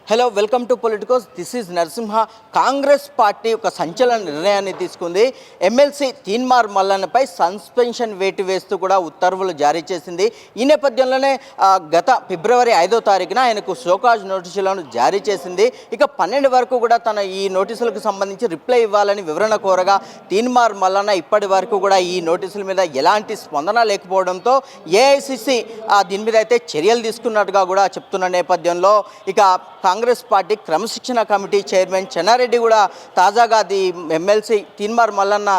Hello welcome to Politicos. This is Narasimha. Congress party ఒక సంచలన నిర్ణయాన్ని తీసుకుంది. ఎమ్మెల్సీ తీన్మార్ మల్లన్నపై సస్పెన్షన్ వేటు వేస్తూ కూడా ఉత్తర్వులు జారీ చేసింది. ఈ నేపథ్యంలోనే గత ఫిబ్రవరి 5వ తారీఖున ఆయనకు షోకాజ్ నోటీసులను జారీ చేసింది. ఇక 12 వరకు కూడా తన ఈ నోటీసులకు సంబంధించి రిప్లై ఇవ్వాలని వివరణ కోరగా తీన్మార్ మల్లన్న ఇప్పటి వరకు కూడా ఈ నోటీసుల మీద ఎలాంటి స్పందన లేకపోవడంతో ఏఐసిసి దీని మీద అయితే చర్యలు తీసుకున్నట్టుగా కూడా చెప్తున్న నేపథ్యంలో ఇక కాంగ్రెస్ పార్టీ క్రమశిక్షణ కమిటీ చైర్మన్ చెన్నారెడ్డి కూడా తాజాగా ఎమ్మెల్సీ తీన్మార్ మల్లన్న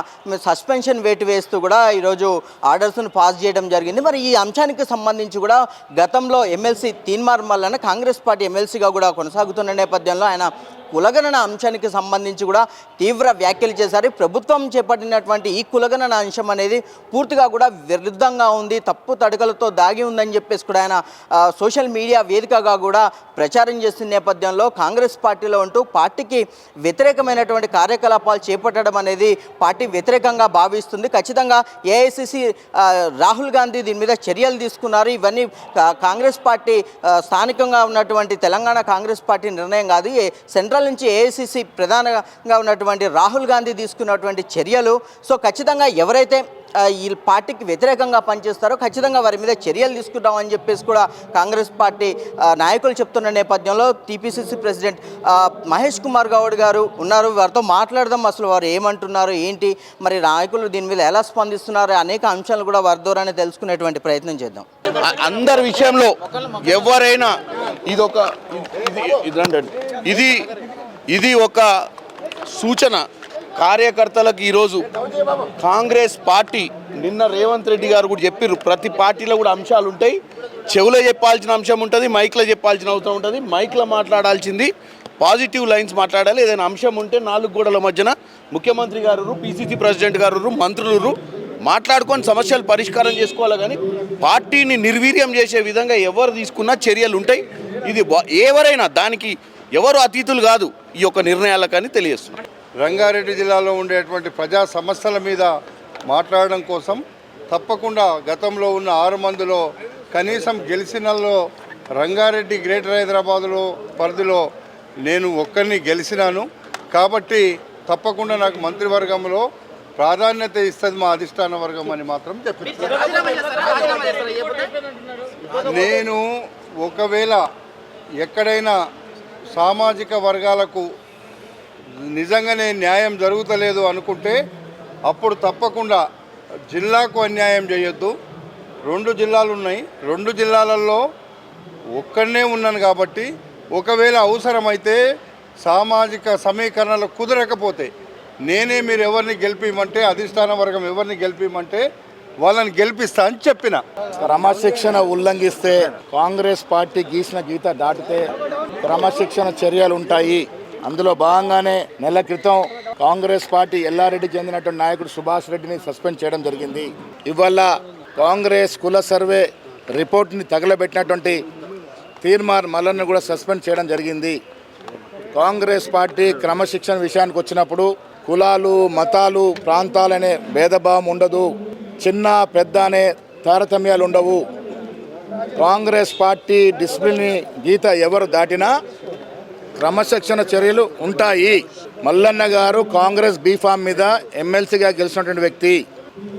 సస్పెన్షన్ వేటు వేస్తూ కూడా ఈరోజు ఆర్డర్స్ను పాస్ చేయడం జరిగింది. మరి ఈ అంశానికి సంబంధించి కూడా గతంలో ఎమ్మెల్సీ తీన్మార్ మల్లన్న కాంగ్రెస్ పార్టీ ఎమ్మెల్సీగా కూడా కొనసాగుతున్న నేపథ్యంలో ఆయన కులగణన అంశానికి సంబంధించి కూడా తీవ్ర వ్యాఖ్యలు చేశారు. ప్రభుత్వం చేపట్టినటువంటి ఈ కులగణన అంశం అనేది పూర్తిగా కూడా విరుద్ధంగా ఉంది, తప్పు తడకలతో దాగి ఉందని చెప్పేసి కూడా ఆయన సోషల్ మీడియా వేదికగా కూడా ప్రచారం చేస్తున్న నేపథ్యంలో కాంగ్రెస్ పార్టీలో ఉంటూ పార్టీకి వ్యతిరేకమైనటువంటి కార్యకలాపాలు చేపట్టడం అనేది పార్టీ వ్యతిరేకంగా భావిస్తుంది. ఖచ్చితంగా ఏఐసిసి రాహుల్ గాంధీ దీని మీద చర్యలు తీసుకున్నారు. ఇవన్నీ కాంగ్రెస్ పార్టీ స్థానికంగా ఉన్నటువంటి తెలంగాణ కాంగ్రెస్ పార్టీ నిర్ణయం కాదు. సెంట్రల్ నుంచి ఏఐసిసి ప్రధానంగా ఉన్నటువంటి రాహుల్ గాంధీ తీసుకున్నటువంటి చర్యలు. సో ఖచ్చితంగా ఎవరైతే ఈ పార్టీకి వ్యతిరేకంగా పనిచేస్తారో ఖచ్చితంగా వారి మీద చర్యలు తీసుకుంటామని చెప్పేసి కూడా కాంగ్రెస్ పార్టీ నాయకులు చెప్తున్న నేపథ్యంలో టీపీసీసీ ప్రెసిడెంట్ మహేష్ కుమార్ గౌడ్ గారు ఉన్నారు. వారితో మాట్లాడదాం, అసలు వారు ఏమంటున్నారు, ఏంటి, మరి నాయకులు దీని మీద ఎలా స్పందిస్తున్నారు, అనేక అంశాలు కూడా వారి ద్వారానే తెలుసుకునేటువంటి ప్రయత్నం చేద్దాం. అందరి విషయంలో ఎవరైనా ఇది ఒక సూచన కార్యకర్తలకు. ఈరోజు కాంగ్రెస్ పార్టీ నిన్న రేవంత్ రెడ్డి గారు కూడా చెప్పారు, ప్రతి పార్టీలో కూడా అంశాలు ఉంటాయి. చెవులో చెప్పాల్సిన అంశం ఉంటుంది, మైక్లో చెప్పాల్సిన అవసరం ఉంటుంది. మైక్లో మాట్లాడాల్సింది పాజిటివ్ లైన్స్ మాట్లాడాలి. ఏదైనా అంశం ఉంటే 4 గోడల మధ్యన ముఖ్యమంత్రి గారు, పిసిసి ప్రెసిడెంట్ గారు, మంత్రులు మాట్లాడుకొని సమస్యలు పరిష్కారం చేసుకోవాలి. కానీ పార్టీని నిర్వీర్యం చేసే విధంగా ఎవరు తీసుకున్నా చర్యలు ఉంటాయి. ఇది ఎవరైనా దానికి ఎవరు అతీతులు కాదు ఈ యొక్క నిర్ణయాలకని తెలియజేస్తున్నారు. రంగారెడ్డి జిల్లాలో ఉండేటువంటి ప్రజా సమస్యల మీద మాట్లాడడం కోసం తప్పకుండా గతంలో ఉన్న 6 మందిలో కనీసం గెలిచినలో రంగారెడ్డి గ్రేటర్ హైదరాబాదులో పరిధిలో నేను ఒక్కరిని గెలిచినాను. కాబట్టి తప్పకుండా నాకు మంత్రివర్గంలో ప్రాధాన్యత ఇస్తుంది మా అధిష్టాన వర్గం అని మాత్రం చెప్పారు. నేను ఒకవేళ ఎక్కడైనా సామాజిక వర్గాలకు నిజంగానే న్యాయం జరుగుతలేదు అనుకుంటే అప్పుడు తప్పకుండా జిల్లాకు అన్యాయం చేయొద్దు. 2 జిల్లాలు ఉన్నాయి, 2 జిల్లాలలో ఒక్కడనే ఉన్నాను. కాబట్టి ఒకవేళ అవసరమైతే సామాజిక సమీకరణలు కుదరకపోతే నేనే మీరు ఎవరిని గెలిపిమంటే అధిష్టాన వర్గం ఎవరిని గెలిపిమంటే వాళ్ళని గెలిపిస్తా అని చెప్పిన. క్రమశిక్షణ ఉల్లంఘిస్తే కాంగ్రెస్ పార్టీ గీసిన గీత దాటితే క్రమశిక్షణ చర్యలు ఉంటాయి. అందులో భాగంగానే నెల క్రితం కాంగ్రెస్ పార్టీ ఎల్లారెడ్డి చెందినటువంటి నాయకుడు సుభాష్ రెడ్డిని సస్పెండ్ చేయడం జరిగింది. ఇవాళ కాంగ్రెస్ కుల సర్వే రిపోర్ట్ని తగలబెట్టినటువంటి తీన్మార్ మల్లన్న కూడా సస్పెండ్ చేయడం జరిగింది. కాంగ్రెస్ పార్టీ క్రమశిక్షణ విషయానికి వచ్చినప్పుడు కులాలు, మతాలు, ప్రాంతాలనే భేదభావం ఉండదు, చిన్న పెద్ద అనే తారతమ్యాలు ఉండవు. కాంగ్రెస్ పార్టీ డిసిప్లిన్ గీత ఎవరు దాటినా క్రమశిక్షణ చర్యలు ఉంటాయి. మల్లన్న గారు కాంగ్రెస్ బీఫామ్ మీద ఎమ్మెల్సీగా గెలిచినటువంటి వ్యక్తి.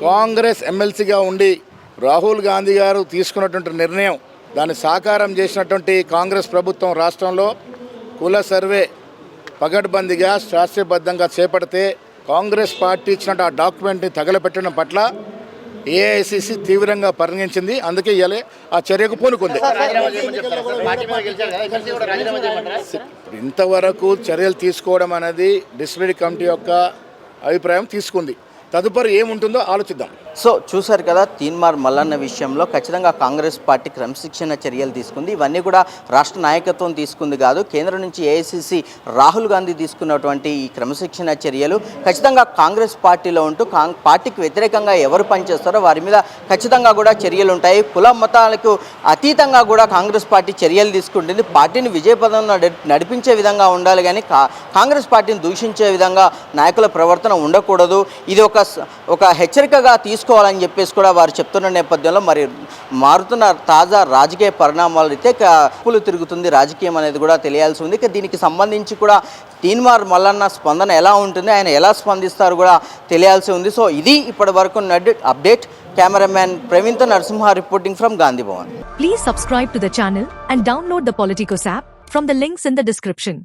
కాంగ్రెస్ ఎమ్మెల్సీగా ఉండి రాహుల్ గాంధీ గారు తీసుకున్నటువంటి నిర్ణయం దాన్ని సాకారం చేసినటువంటి కాంగ్రెస్ ప్రభుత్వం రాష్ట్రంలో కుల సర్వే పగడ్బందీగా శాస్త్రీయబద్ధంగా చేపడితే కాంగ్రెస్ పార్టీ ఇచ్చినట్టు ఆ డాక్యుమెంట్ని తగలపెట్టడం పట్ల ఏఐసిసి తీవ్రంగా పరిగణించింది. అందుకే ఇవాళ ఆ చర్యకు పూనుకుంది. ఇంతవరకు చర్యలు తీసుకోవడం అనేది డిసిప్లినరీ కమిటీ యొక్క అభిప్రాయం తీసుకుంది. తదుపరి ఏముంటుందో ఆలోచిద్దాం. సో చూశారు కదా, తీన్మార్ మల్లన్న విషయంలో ఖచ్చితంగా కాంగ్రెస్ పార్టీ క్రమశిక్షణ చర్యలు తీసుకుంది. ఇవన్నీ కూడా రాష్ట్ర నాయకత్వం తీసుకుంది కాదు, కేంద్రం నుంచి ఏఐసిసి రాహుల్ గాంధీ తీసుకున్నటువంటి ఈ క్రమశిక్షణ చర్యలు ఖచ్చితంగా కాంగ్రెస్ పార్టీలో ఉంటూ పార్టీకి వ్యతిరేకంగా ఎవరు పనిచేస్తారో వారి మీద ఖచ్చితంగా కూడా చర్యలు ఉంటాయి. కుల మతాలకు అతీతంగా కూడా కాంగ్రెస్ పార్టీ చర్యలు తీసుకుంటుంది. పార్టీని విజయపథం నడిపించే విధంగా ఉండాలి, కానీ కాంగ్రెస్ పార్టీని దూషించే విధంగా నాయకుల ప్రవర్తన ఉండకూడదు. ఇది ఒక హెచ్చరికగా తీసుకోవాలని చెప్పేసి కూడా వారు చెప్తున్న నేపథ్యంలో మరి మారుతున్న తాజా రాజకీయ పరిణామాలు అయితే కప్పులు తిరుగుతుంది రాజకీయం అనేది కూడా తెలియాల్సి ఉంది. ఇక దీనికి సంబంధించి కూడా తీన్మార్ మల్లన్న స్పందన ఎలా ఉంటుంది, ఆయన ఎలా స్పందిస్తారు కూడా తెలియాల్సి ఉంది. సో ఇది ఇప్పటి వరకు అప్డేట్. కెమెరామ్యాన్ ప్రవీణ్తో Narasimha reporting from Gandhi Bhavan. Please subscribe to the channel and download the Politicos app from the links in the description.